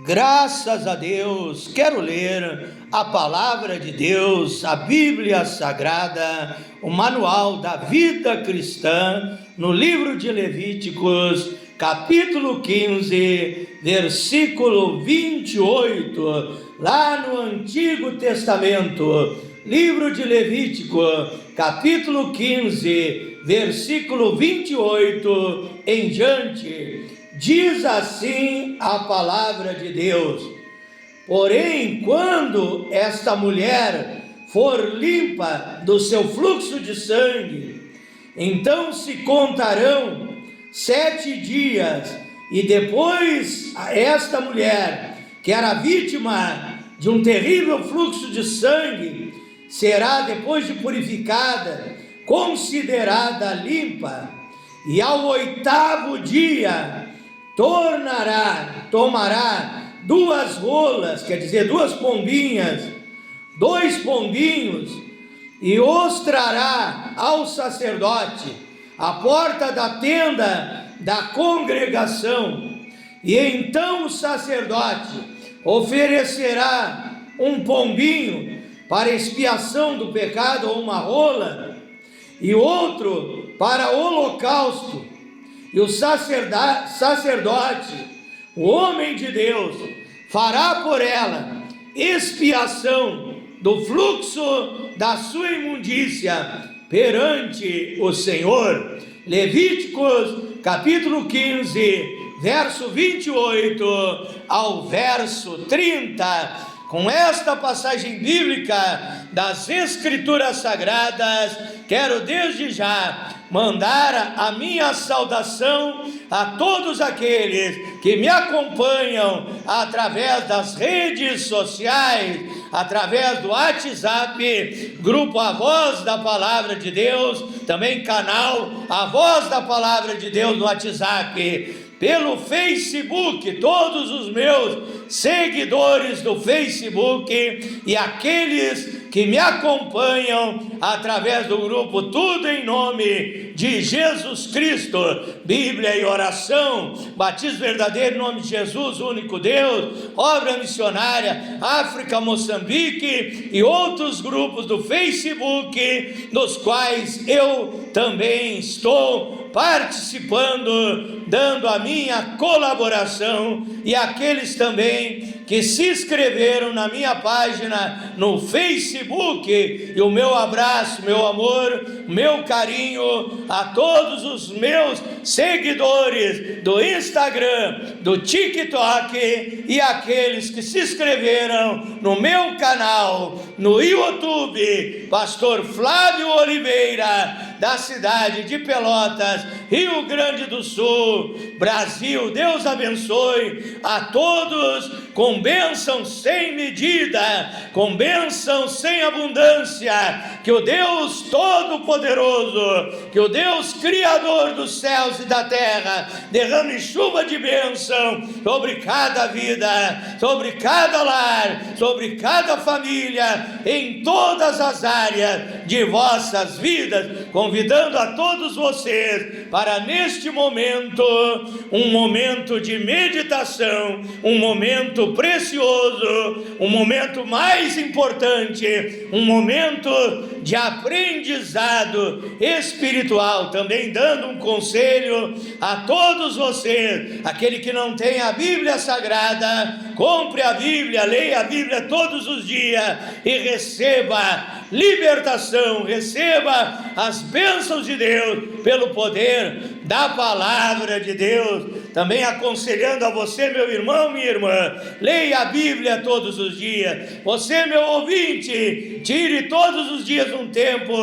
Graças a Deus, quero ler a palavra de Deus, a Bíblia Sagrada, o manual da vida cristã, no livro de Levíticos, capítulo 15, versículo 28, lá no Antigo Testamento. Livro de Levítico, capítulo 15, versículo 28 em diante. Diz assim a palavra de Deus: porém, quando esta mulher for limpa do seu fluxo de sangue, então se contarão 7 dias, e depois esta mulher, que era vítima de um terrível fluxo de sangue, será, depois de purificada, considerada limpa, e ao 8º dia tomará 2 rolas, quer dizer, 2 pombinhas, 2 pombinhos, e os trará ao sacerdote à porta da tenda da congregação, e então o sacerdote oferecerá um pombinho para expiação do pecado, ou uma rola, e outro para holocausto. E o sacerdote, o homem de Deus, fará por ela expiação do fluxo da sua imundícia perante o Senhor. Levíticos capítulo 15, verso 28 ao verso 30. Com esta passagem bíblica das Escrituras Sagradas, quero desde já mandar a minha saudação a todos aqueles que me acompanham através das redes sociais, através do WhatsApp, grupo A Voz da Palavra de Deus, também canal A Voz da Palavra de Deus no WhatsApp, pelo Facebook, todos os meus seguidores do Facebook e aqueles que me acompanham através do grupo Tudo em Nome de Jesus Cristo, Bíblia e Oração, Batismo Verdadeiro em Nome de Jesus, Único Deus, Obra Missionária, África, Moçambique e outros grupos do Facebook, nos quais eu também estou participando, dando a minha colaboração, e aqueles também que se inscreveram na minha página no Facebook, e o meu abraço, meu amor, meu carinho a todos os meus seguidores do Instagram, do TikTok, e aqueles que se inscreveram no meu canal no YouTube, Pastor Flávio Oliveira, da cidade de Pelotas, Rio Grande do Sul, Brasil. Deus abençoe a todos com bênção sem medida, com bênção sem abundância. Que o Deus Todo-Poderoso, que o Deus Criador dos céus e da terra, derrame chuva de bênção sobre cada vida, sobre cada lar, sobre cada família, em todas as áreas de vossas vidas, convidando a todos vocês para, neste momento, um momento de meditação, um momento precioso, um momento mais importante, um momento de aprendizado espiritual. Também dando um conselho a todos vocês: aquele que não tem a Bíblia Sagrada, compre a Bíblia, leia a Bíblia todos os dias e receba libertação, receba as bênçãos de Deus pelo poder da palavra de Deus. Também aconselhando a você, meu irmão, minha irmã, leia a Bíblia todos os dias. Você, meu ouvinte, tire todos os dias um tempo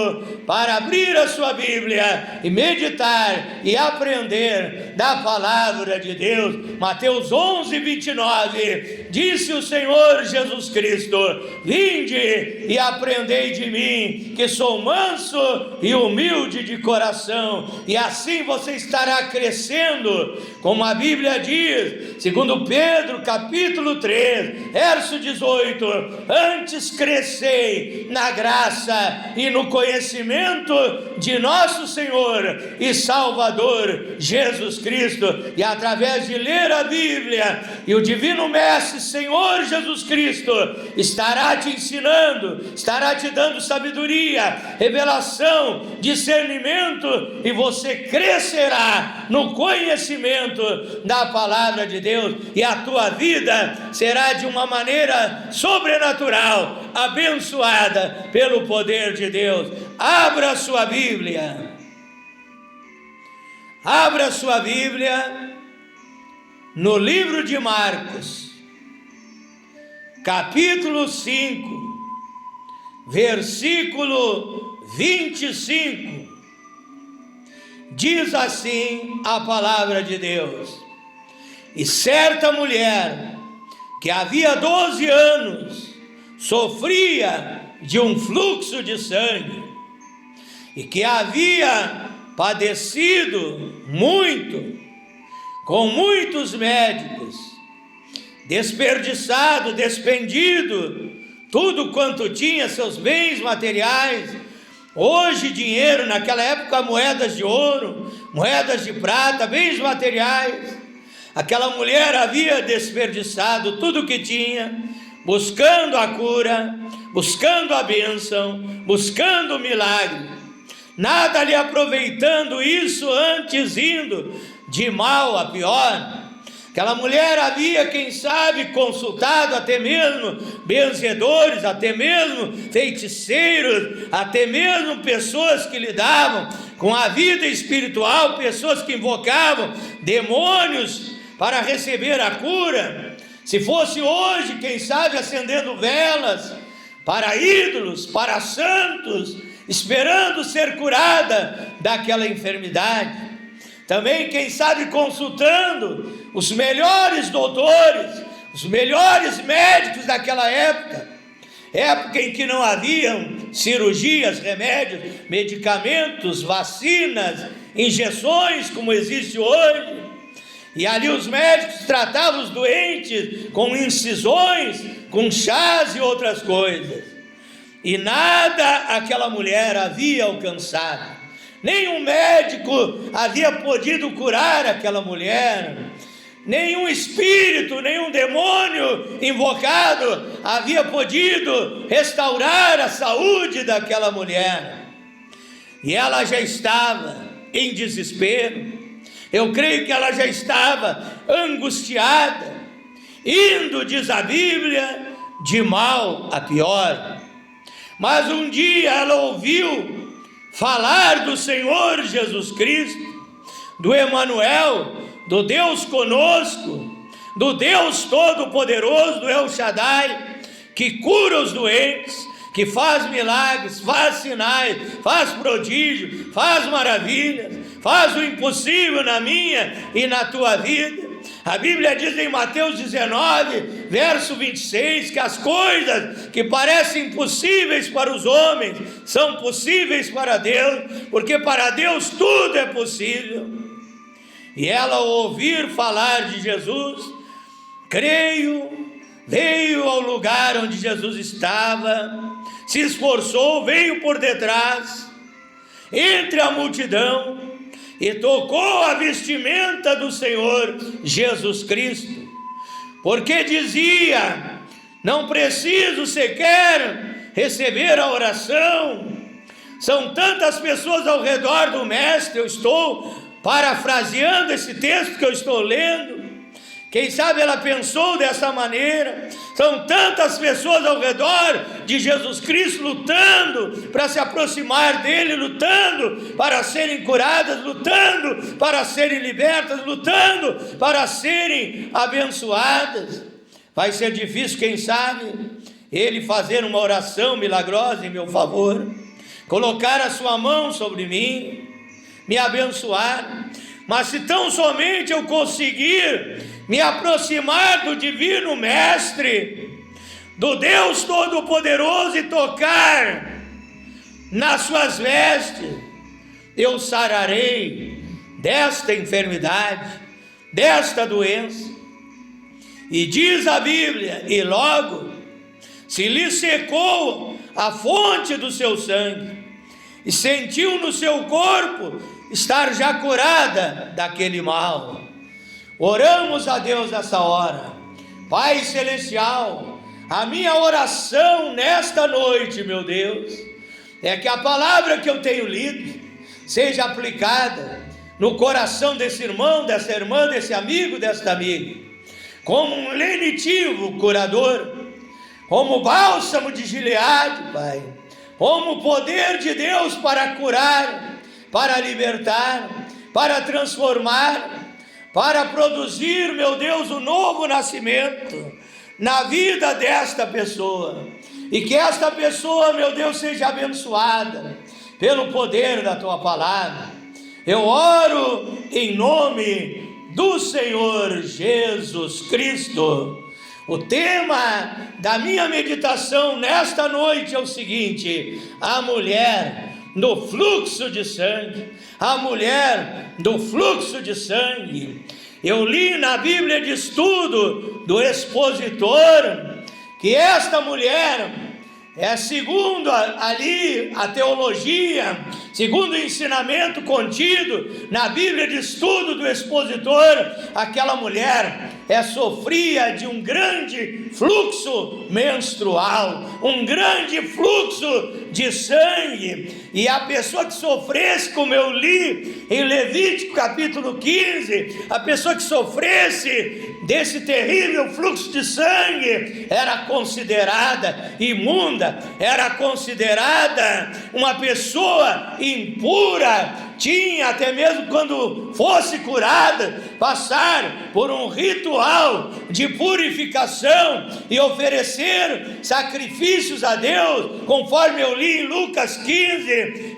para abrir a sua Bíblia e meditar e aprender da palavra de Deus. Mateus 11, 29, disse o Senhor Jesus Cristo: vinde e aprendei de mim, que sou manso e humilde de coração, e assim você estará crescendo como a Bíblia diz, segundo Pedro, capítulo 3, verso 18: antes crescei na graça e no conhecimento de nosso Senhor e Salvador Jesus Cristo. E através de ler a Bíblia, e o Divino Mestre Senhor Jesus Cristo estará te ensinando, estará te dando sabedoria, revelação, discernimento, e você crescerá no conhecimento da palavra de Deus, e a tua vida será de uma maneira sobrenatural, abençoada pelo poder de Deus. Abra a sua Bíblia, abra a sua Bíblia no livro de Marcos, capítulo 5, versículo 25, diz assim a palavra de Deus: e certa mulher, que havia 12 anos, sofria de um fluxo de sangue, e que havia padecido muito, com muitos médicos, desperdiçado, despendido tudo quanto tinha, seus bens materiais, hoje dinheiro, naquela época moedas de ouro, moedas de prata, bens materiais. Aquela mulher havia desperdiçado tudo o que tinha, buscando a cura, buscando a bênção, buscando o milagre, nada lhe aproveitando isso, antes indo de mal a pior. Aquela mulher havia, quem sabe, consultado até mesmo benzedores, até mesmo feiticeiros, até mesmo pessoas que lidavam com a vida espiritual, pessoas que invocavam demônios para receber a cura. Se fosse hoje, quem sabe, acendendo velas para ídolos, para santos, esperando ser curada daquela enfermidade. Também, quem sabe, consultando os melhores doutores, os melhores médicos daquela época, época em que não haviam cirurgias, remédios, medicamentos, vacinas, injeções como existe hoje. E ali os médicos tratavam os doentes com incisões, com chás e outras coisas. E nada aquela mulher havia alcançado. Nenhum médico havia podido curar aquela mulher. Nenhum espírito, nenhum demônio invocado havia podido restaurar a saúde daquela mulher. E ela já estava em desespero. Eu creio que ela já estava angustiada, indo, diz a Bíblia, de mal a pior. Mas um dia ela ouviu falar do Senhor Jesus Cristo, do Emanuel, do Deus conosco, do Deus Todo-Poderoso, do El Shaddai, que cura os doentes, que faz milagres, faz sinais, faz prodígios, faz maravilhas, faz o impossível na minha e na tua vida. A Bíblia diz em Mateus 19, verso 26, que as coisas que parecem impossíveis para os homens são possíveis para Deus, porque para Deus tudo é possível. E ela, ao ouvir falar de Jesus, creio, veio ao lugar onde Jesus estava, se esforçou, veio por detrás, entre a multidão, e tocou a vestimenta do Senhor Jesus Cristo, porque dizia: não preciso sequer receber a oração, são tantas pessoas ao redor do Mestre. Eu estou parafraseando esse texto que eu estou lendo. Quem sabe ela pensou dessa maneira: são tantas pessoas ao redor de Jesus Cristo lutando para se aproximar dele, lutando para serem curadas, lutando para serem libertas, lutando para serem abençoadas. Vai ser difícil, quem sabe, ele fazer uma oração milagrosa em meu favor, colocar a sua mão sobre mim, me abençoar. Mas se tão somente eu conseguir me aproximar do Divino Mestre, do Deus Todo-Poderoso, e tocar nas suas vestes, eu sararei desta enfermidade, desta doença. E diz a Bíblia, e logo se lhe secou a fonte do seu sangue, e sentiu no seu corpo estar já curada daquele mal. Oramos a Deus nessa hora. Pai Celestial, a minha oração nesta noite, meu Deus, é que a palavra que eu tenho lido seja aplicada no coração desse irmão, dessa irmã, desse amigo, desta amiga, como um lenitivo curador, como bálsamo de Gileade, Pai, como o poder de Deus para curar, para libertar, para transformar, para produzir, meu Deus, um novo nascimento na vida desta pessoa, e que esta pessoa, meu Deus, seja abençoada pelo poder da Tua palavra. Eu oro em nome do Senhor Jesus Cristo. O tema da minha meditação nesta noite é o seguinte: a mulher no fluxo de sangue, a mulher do fluxo de sangue. Eu li na Bíblia de Estudo do Expositor que esta mulher segundo ali a teologia, segundo o ensinamento contido na Bíblia de Estudo do Expositor, aquela mulher sofria de um grande fluxo menstrual, um grande fluxo de sangue, e a pessoa que sofresse, como eu li em Levítico capítulo 15, a pessoa que sofresse desse terrível fluxo de sangue era considerada imunda, era considerada uma pessoa impura, tinha até mesmo quando fosse curada, passar por um ritual de purificação e oferecer sacrifícios a Deus, conforme eu li em Lucas 15,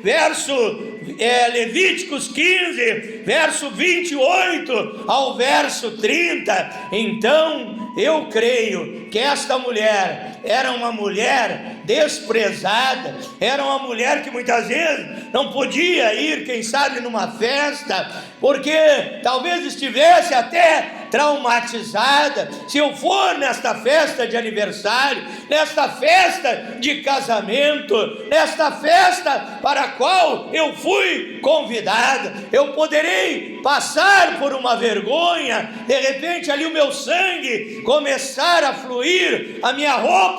Levíticos 15, verso 28 ao verso 30. Então eu creio que esta mulher era uma mulher desprezada, era uma mulher que muitas vezes não podia ir, quem sabe, numa festa, porque talvez estivesse até traumatizada. Se eu for nesta festa de aniversário, nesta festa de casamento, nesta festa para a qual eu fui convidada, eu poderei passar por uma vergonha, de repente ali o meu sangue começar a fluir, a minha roupa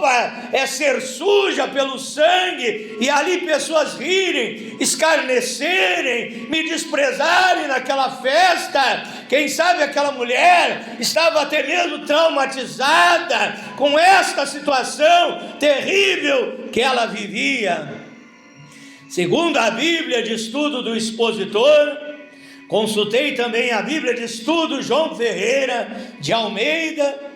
ser suja pelo sangue, e ali pessoas rirem, escarnecerem, me desprezarem naquela festa. Quem sabe aquela mulher estava até mesmo traumatizada com esta situação terrível que ela vivia. Segundo a Bíblia de Estudo do Expositor, consultei também a Bíblia de Estudo João Ferreira de Almeida.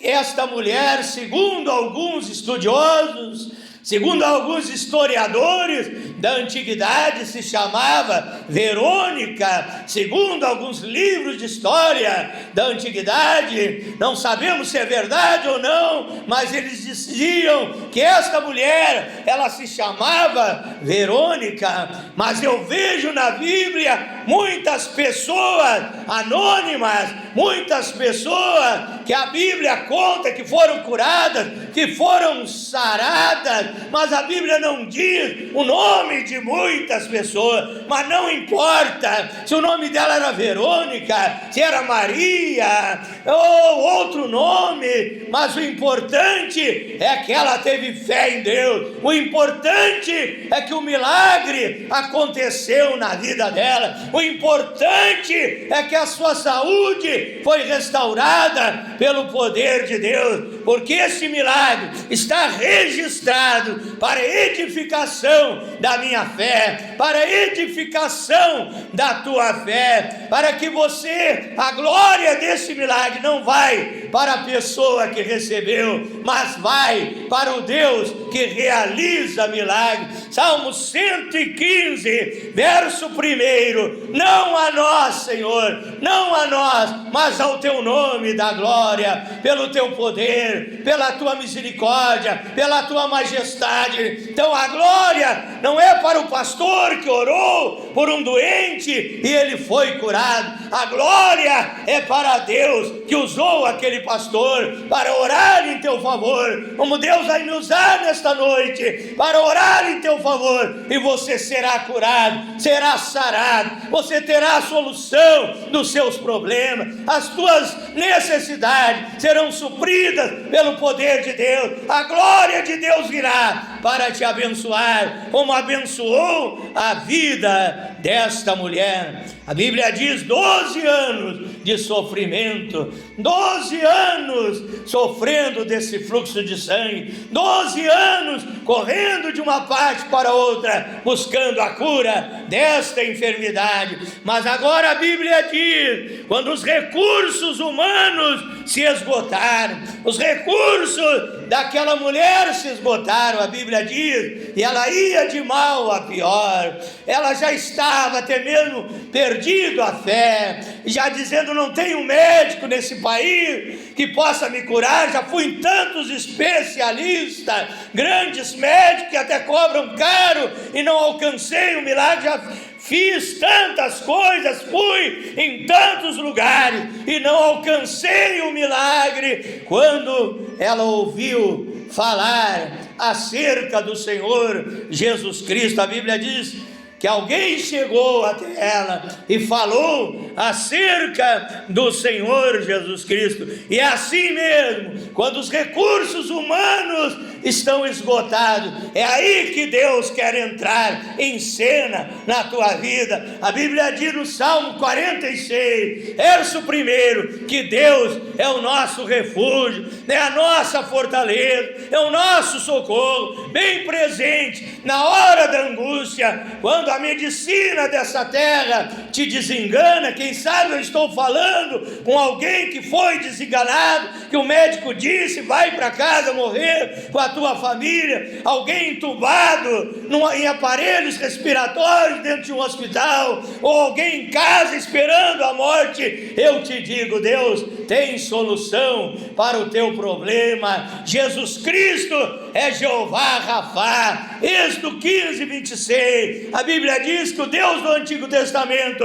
Esta mulher, segundo alguns estudiosos, segundo alguns historiadores da antiguidade, se chamava Verônica. Segundo alguns livros de história da antiguidade, não sabemos se é verdade ou não, mas eles diziam que esta mulher, ela se chamava Verônica. Mas eu vejo na Bíblia muitas pessoas anônimas, muitas pessoas que a Bíblia conta que foram curadas, que foram saradas, mas a Bíblia não diz o nome de muitas pessoas. Mas não importa se o nome dela era Verônica, se era Maria ou outro nome, mas o importante é que ela teve fé em Deus. O importante é que o milagre aconteceu na vida dela. O importante é que a sua saúde foi restaurada pelo poder de Deus, porque esse milagre está registrado para edificação da minha fé, para edificação da tua fé, para que você, a glória desse milagre não vai para a pessoa que recebeu, mas vai para o Deus que realiza milagre. Salmo 115, verso 1: não a nós, Senhor, não a nós, mas ao teu nome dá glória, pelo teu poder, pela tua misericórdia, pela tua majestade. Então a glória não é é para o pastor que orou por um doente e ele foi curado. A glória é para Deus que usou aquele pastor para orar em teu favor, como Deus vai me usar nesta noite para orar em teu favor, e você será curado, será sarado, você terá a solução dos seus problemas, as tuas necessidades serão supridas pelo poder de Deus. A glória de Deus virá para te abençoar, como abençoou a vida desta mulher. A Bíblia diz 12 anos de sofrimento, 12 anos sofrendo desse fluxo de sangue, 12 anos correndo de uma parte para outra, buscando a cura desta enfermidade. Mas agora a Bíblia diz, quando os recursos humanos se esgotaram, os recursos daquela mulher se esgotaram, a Bíblia diz, e ela ia de mal a pior, ela já estava até mesmo perdido a fé, já dizendo, não tem um médico nesse país que possa me curar, já fui em tantos especialistas, grandes médicos que até cobram caro e não alcancei o milagre, já fiz tantas coisas, fui em tantos lugares e não alcancei o milagre. Quando ela ouviu falar acerca do Senhor Jesus Cristo, a Bíblia diz que alguém chegou até ela e falou acerca do Senhor Jesus Cristo. E é assim mesmo, quando os recursos humanos estão esgotados, é aí que Deus quer entrar em cena na tua vida. A Bíblia diz no Salmo 46, verso 1, que Deus é o nosso refúgio, é a nossa fortaleza, é o nosso socorro, bem presente na hora da angústia, quando a medicina dessa terra te desengana. Quem sabe eu estou falando com alguém que foi desenganado, que o médico disse, vai para casa morrer com a tua família, alguém entubado em aparelhos respiratórios dentro de um hospital, ou alguém em casa esperando a morte. Eu te digo, Deus tem solução para o teu problema. Jesus Cristo é Jeová Rafá. Êxodo 15, 26, a Bíblia diz que o Deus do Antigo Testamento,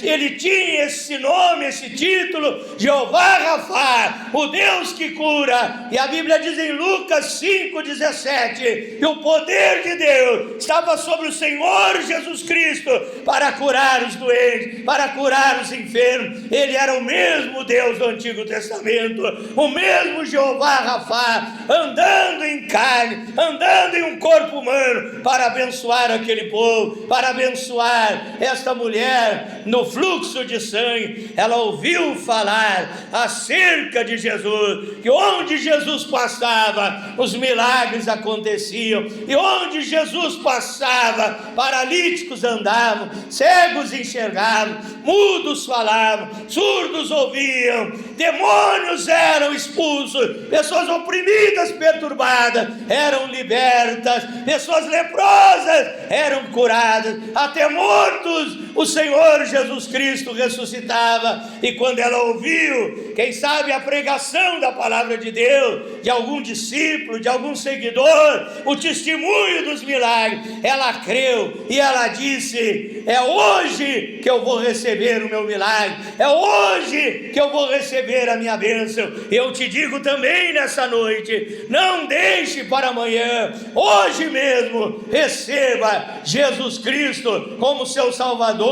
ele tinha esse nome, esse título, Jeová Rafá, o Deus que cura. E a Bíblia diz em Lucas 5, 17, que o poder de Deus estava sobre o Senhor Jesus Cristo para curar os doentes, para curar os enfermos. Ele era o mesmo Deus do Antigo Testamento, o mesmo Jeová Rafá, andando em carne, andando em um corpo humano, para abençoar aquele povo, para abençoar esta mulher no fluxo de sangue. Ela ouviu falar acerca de Jesus, que onde Jesus passava, os milagres aconteciam, e onde Jesus passava, paralíticos andavam, cegos enxergavam, mudos falavam, surdos ouviam, demônios eram expulsos, pessoas oprimidas, perturbadas eram libertas, pessoas leprosas eram curadas, até mortos o Senhor Jesus Cristo ressuscitava. E quando ela ouviu, quem sabe a pregação da palavra de Deus, de algum discípulo, de algum seguidor, o testemunho dos milagres, ela creu e ela disse, é hoje que eu vou receber o meu milagre, é hoje que eu vou receber a minha bênção. Eu te digo também nessa noite, não deixe para amanhã, hoje mesmo receba Jesus Cristo como seu Salvador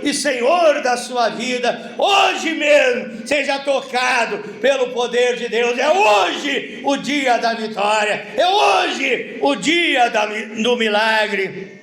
e Senhor da sua vida. Hoje mesmo seja tocado pelo poder de Deus. É hoje o dia da vitória, é hoje o dia do milagre.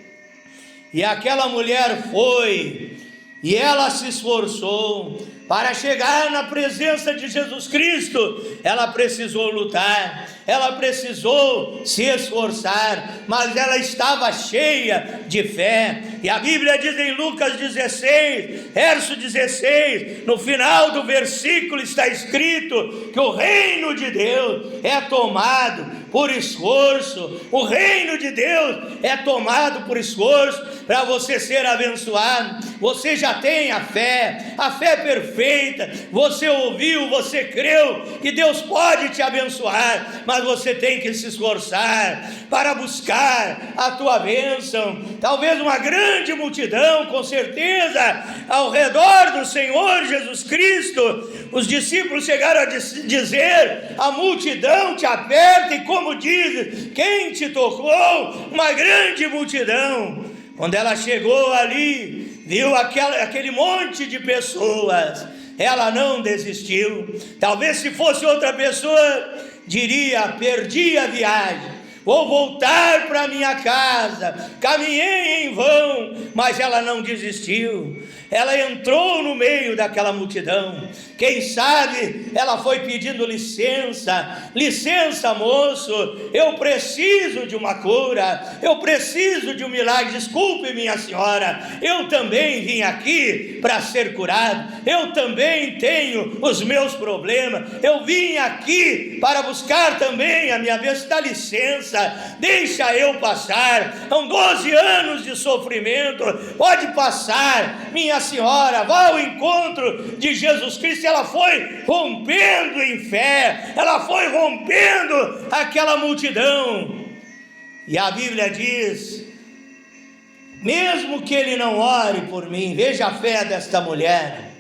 E aquela mulher foi, e ela se esforçou para chegar na presença de Jesus Cristo. Ela precisou lutar, ela precisou se esforçar, mas ela estava cheia de fé. E a Bíblia diz em Lucas 16, verso 16, no final do versículo está escrito que o reino de Deus é tomado por esforço. O reino de Deus é tomado por esforço para você ser abençoado. Você já tem a fé perfeita. Você ouviu, você creu que Deus pode te abençoar, mas você tem que se esforçar para buscar a tua bênção. Talvez uma grande multidão, com certeza, ao redor do Senhor Jesus Cristo. Os discípulos chegaram a dizer: a multidão te aperta, e como diz, quem te tocou? Uma grande multidão. Quando ela chegou ali, viu aquele monte de pessoas, ela não desistiu. Talvez se fosse outra pessoa, diria: perdi a viagem, vou voltar para minha casa, caminhei em vão. Mas ela não desistiu, ela entrou no meio daquela multidão. Quem sabe ela foi pedindo licença: licença, moço, eu preciso de uma cura, eu preciso de um milagre. Desculpe, minha senhora, eu também vim aqui para ser curado, eu também tenho os meus problemas, eu vim aqui para buscar também a minha bênção. Dá licença, deixa eu passar, são 12 anos de sofrimento, pode passar, minha senhora, vá ao encontro de Jesus Cristo. Ela foi rompendo em fé, ela foi rompendo aquela multidão, e a Bíblia diz: mesmo que ele não ore por mim, veja a fé desta mulher,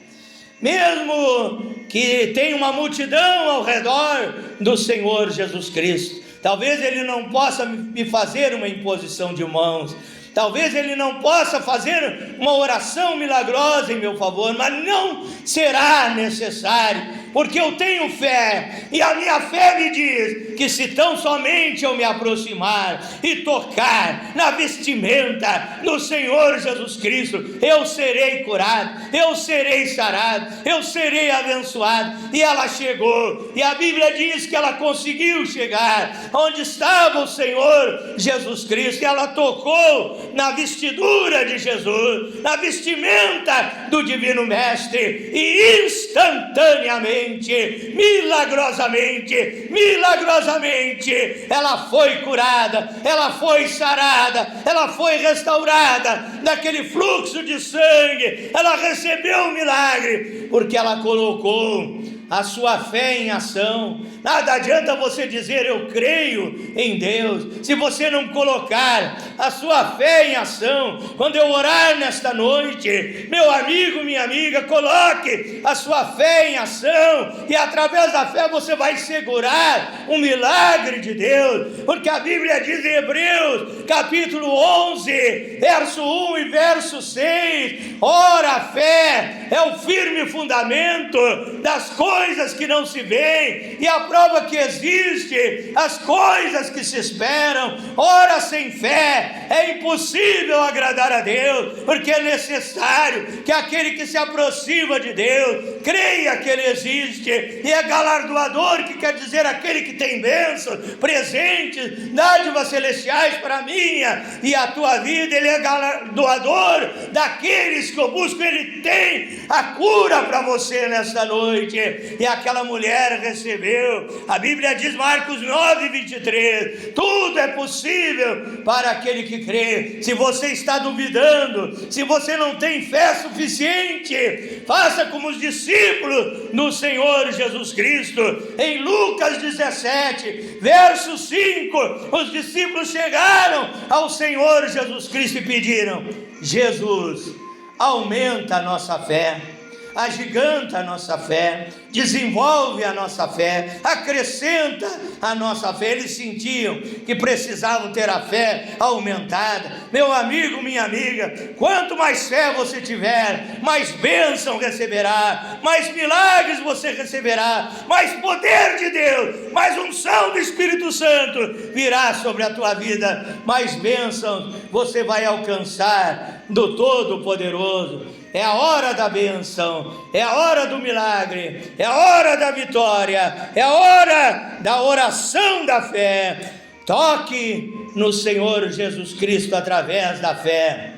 mesmo que tenha uma multidão ao redor do Senhor Jesus Cristo, talvez ele não possa me fazer uma imposição de mãos, talvez ele não possa fazer uma oração milagrosa em meu favor, mas não será necessário, porque eu tenho fé, e a minha fé me diz que se tão somente eu me aproximar e tocar na vestimenta do Senhor Jesus Cristo, eu serei curado, eu serei sarado, eu serei abençoado. E ela chegou, e a Bíblia diz que ela conseguiu chegar onde estava o Senhor Jesus Cristo, e ela tocou na vestidura de Jesus, na vestimenta do Divino Mestre, e instantaneamente, milagrosamente, ela foi curada, ela foi sarada, ela foi restaurada daquele fluxo de sangue. Ela recebeu um milagre, porque ela colocou a sua fé em ação. Nada adianta você dizer: eu creio em Deus, se você não colocar a sua fé em ação. Quando eu orar nesta noite, meu amigo, minha amiga, coloque a sua fé em ação, e através da fé você vai segurar um milagre de Deus, porque a Bíblia diz em Hebreus capítulo 11, verso 1 e verso 6: ora, a fé é o firme fundamento das coisas que não se veem, e a prova que existe as coisas que se esperam. Ora, sem fé é impossível agradar a Deus, porque é necessário que aquele que se aproxima de Deus creia que Ele existe, e é galardoador, que quer dizer aquele que tem bênçãos, presentes, dádivas celestiais para a minha e a tua vida. Ele é galardoador daqueles que o buscam. Ele tem a cura para você nesta noite, e aquela mulher recebeu. A Bíblia diz, Marcos 9, 23, tudo é possível para aquele que crê. Se você está duvidando, se você não tem fé suficiente, faça como os discípulos do Senhor Jesus Cristo. Em Lucas 17, verso 5, os discípulos chegaram ao Senhor Jesus Cristo e pediram: Jesus, aumenta a nossa fé, agiganta a nossa fé, desenvolve a nossa fé, acrescenta a nossa fé. Eles sentiam que precisavam ter a fé aumentada. Meu amigo, minha amiga, quanto mais fé você tiver, mais bênção receberá, mais milagres você receberá, mais poder de Deus, mais unção do Espírito Santo virá sobre a tua vida, mais bênçãos você vai alcançar do Todo-Poderoso. É a hora da bênção, é a hora do milagre, é a hora da vitória, é a hora da oração da fé. Toque no Senhor Jesus Cristo através da fé.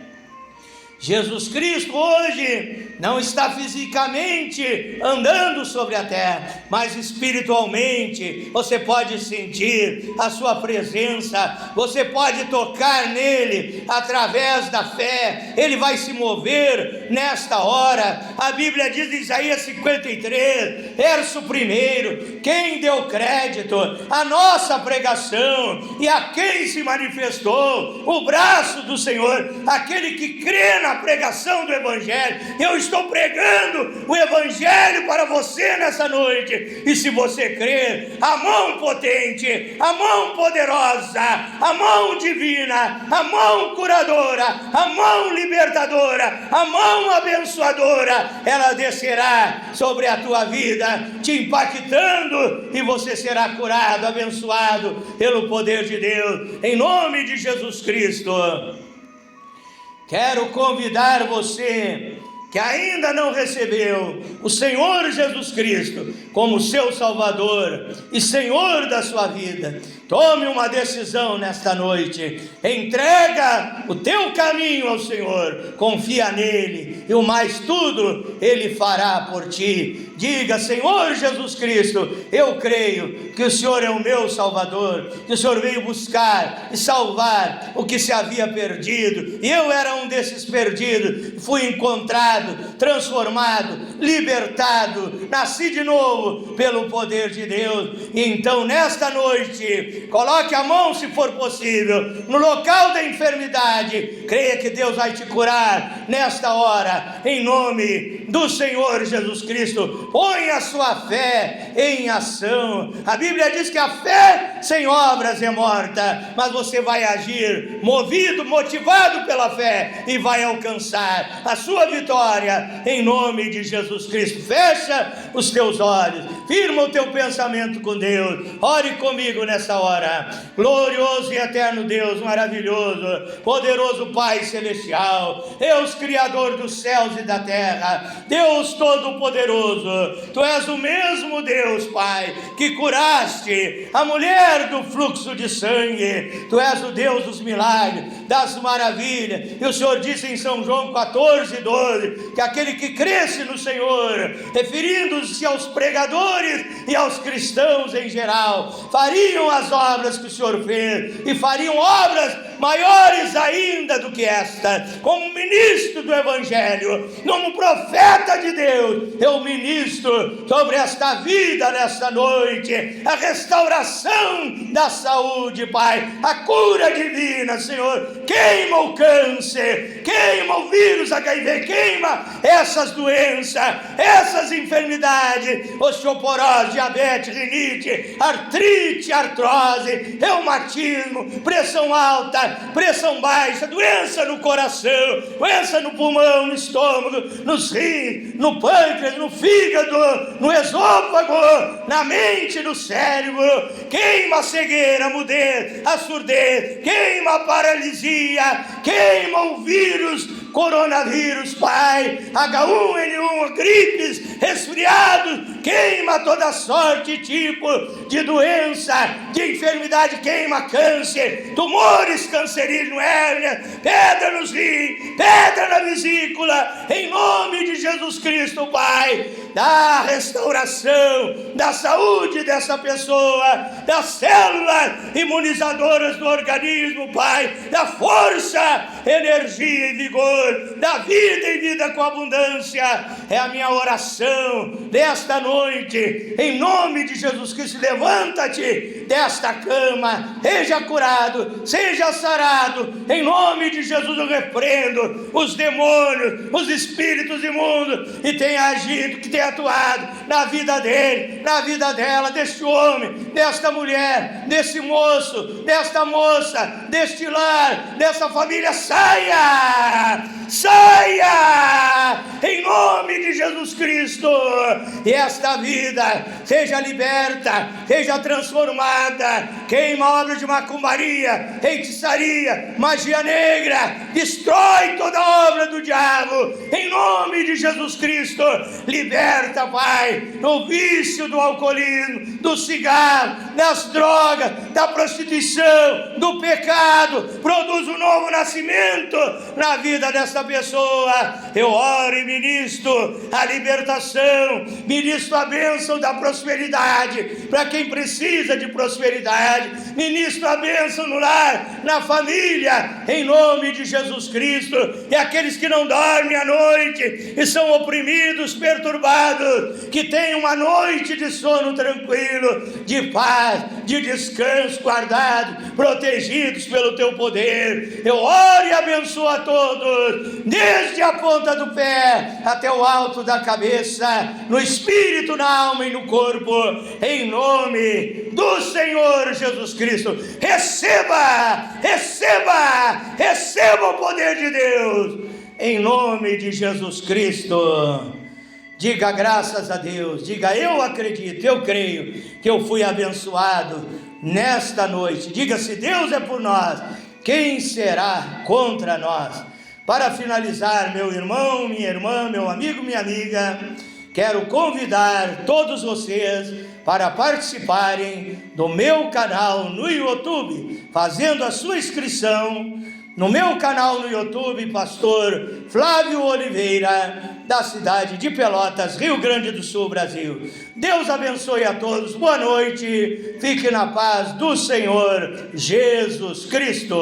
Jesus Cristo hoje não está fisicamente andando sobre a terra, mas espiritualmente você pode sentir a sua presença, você pode tocar nele através da fé, ele vai se mover nesta hora. A Bíblia diz em Isaías 53, verso 1, quem deu crédito à nossa pregação e a quem se manifestou o braço do Senhor, aquele que crê na pregação do Evangelho. Eu estou pregando o Evangelho para você nessa noite, e se você crer, a mão potente, a mão poderosa, a mão divina, a mão curadora, a mão libertadora, a mão abençoadora, ela descerá sobre a tua vida, te impactando, e você será curado, abençoado pelo poder de Deus, em nome de Jesus Cristo. Quero convidar você que ainda não recebeu o Senhor Jesus Cristo como seu Salvador e Senhor da sua vida. Tome uma decisão nesta noite, entrega o teu caminho ao Senhor, confia nele, e o mais tudo ele fará por ti. Diga: Senhor Jesus Cristo, eu creio que o Senhor é o meu Salvador, que o Senhor veio buscar e salvar o que se havia perdido, e eu era um desses perdidos, fui encontrado, transformado, libertado, nasci de novo pelo poder de Deus. E então nesta noite, coloque a mão, se for possível, no local da enfermidade, creia que Deus vai te curar nesta hora, em nome do Senhor Jesus Cristo. Põe a sua fé em ação. A Bíblia diz que a fé sem obras é morta, mas você vai agir movido, motivado pela fé, e vai alcançar a sua vitória em nome de Jesus Cristo. Fecha os teus olhos, firma o teu pensamento com Deus, ore comigo nessa hora. Glorioso e eterno Deus, maravilhoso, poderoso Pai celestial, Deus criador dos céus e da terra, Deus todo-poderoso, Tu és o mesmo Deus, Pai, que curaste a mulher do fluxo de sangue. Tu és o Deus dos milagres, das maravilhas, e o Senhor disse em São João 14:12, que aquele que cresce no Senhor, referindo-se aos pregadores e aos cristãos em geral, fariam as obras que o Senhor fez, e fariam obras maiores ainda do que esta. Como ministro do Evangelho, como profeta de Deus, eu ministro sobre esta vida nesta noite, a restauração da saúde, Pai, a cura divina, Senhor. Queima o câncer, queima o vírus HIV, queima essas doenças, essas enfermidades, osteoporose, diabetes, rinite, artrite, artrose, reumatismo, pressão alta, pressão baixa, doença no coração, doença no pulmão, no estômago, nos rins, no pâncreas, no fígado, no esôfago, na mente, no cérebro. Queima a cegueira, a mudez, a surdez, queima a paralisia, queima o vírus, coronavírus, Pai, H1N1, gripes, resfriados, queima toda sorte e tipo de doença, de enfermidade, queima câncer, tumores cancerígenos, hérnia, pedra nos rins, pedra na vesícula, em nome de Jesus Cristo, Pai. Da restauração da saúde dessa pessoa, das células imunizadoras do organismo, Pai, da força, energia e vigor, da vida e vida com abundância. É a minha oração desta noite, em nome de Jesus Cristo. Levanta-te desta cama, seja curado, seja sarado, em nome de Jesus. Eu repreendo os demônios, os espíritos imundos, e tenha agido, que tenha atuado na vida dele, na vida dela, deste homem, desta mulher, desse moço, desta moça, deste lar, dessa família. Saia, saia, em nome de Jesus Cristo, e esta vida seja liberta, seja transformada. Queima a obra de macumbaria, feitiçaria, magia negra, destrói toda a obra do diabo, em nome de Jesus Cristo. Liberta, Pai, no vício do alcoolismo, do cigarro, das drogas, da prostituição, do pecado. Produz um novo nascimento na vida dessa pessoa. Eu oro e ministro a libertação, ministro a bênção da prosperidade para quem precisa de prosperidade, ministro a bênção no lar, na família, em nome de Jesus Cristo. E aqueles que não dormem à noite e são oprimidos, perturbados, que tenham uma noite de sono tranquilo, de paz, de descanso, guardados, protegidos pelo teu poder. Eu oro e abençoo a todos, desde a ponta do pé até o alto da cabeça, no espírito, na alma e no corpo, em nome do Senhor Jesus Cristo. Receba, receba, receba o poder de Deus, em nome de Jesus Cristo. Diga graças a Deus, diga eu acredito, eu creio que eu fui abençoado nesta noite. Diga, se Deus é por nós, quem será contra nós? Para finalizar, meu irmão, minha irmã, meu amigo, minha amiga, quero convidar todos vocês para participarem do meu canal no YouTube, fazendo a sua inscrição no meu canal no YouTube, Pastor Flávio Oliveira, da cidade de Pelotas, Rio Grande do Sul, Brasil. Deus abençoe a todos, boa noite, fique na paz do Senhor Jesus Cristo.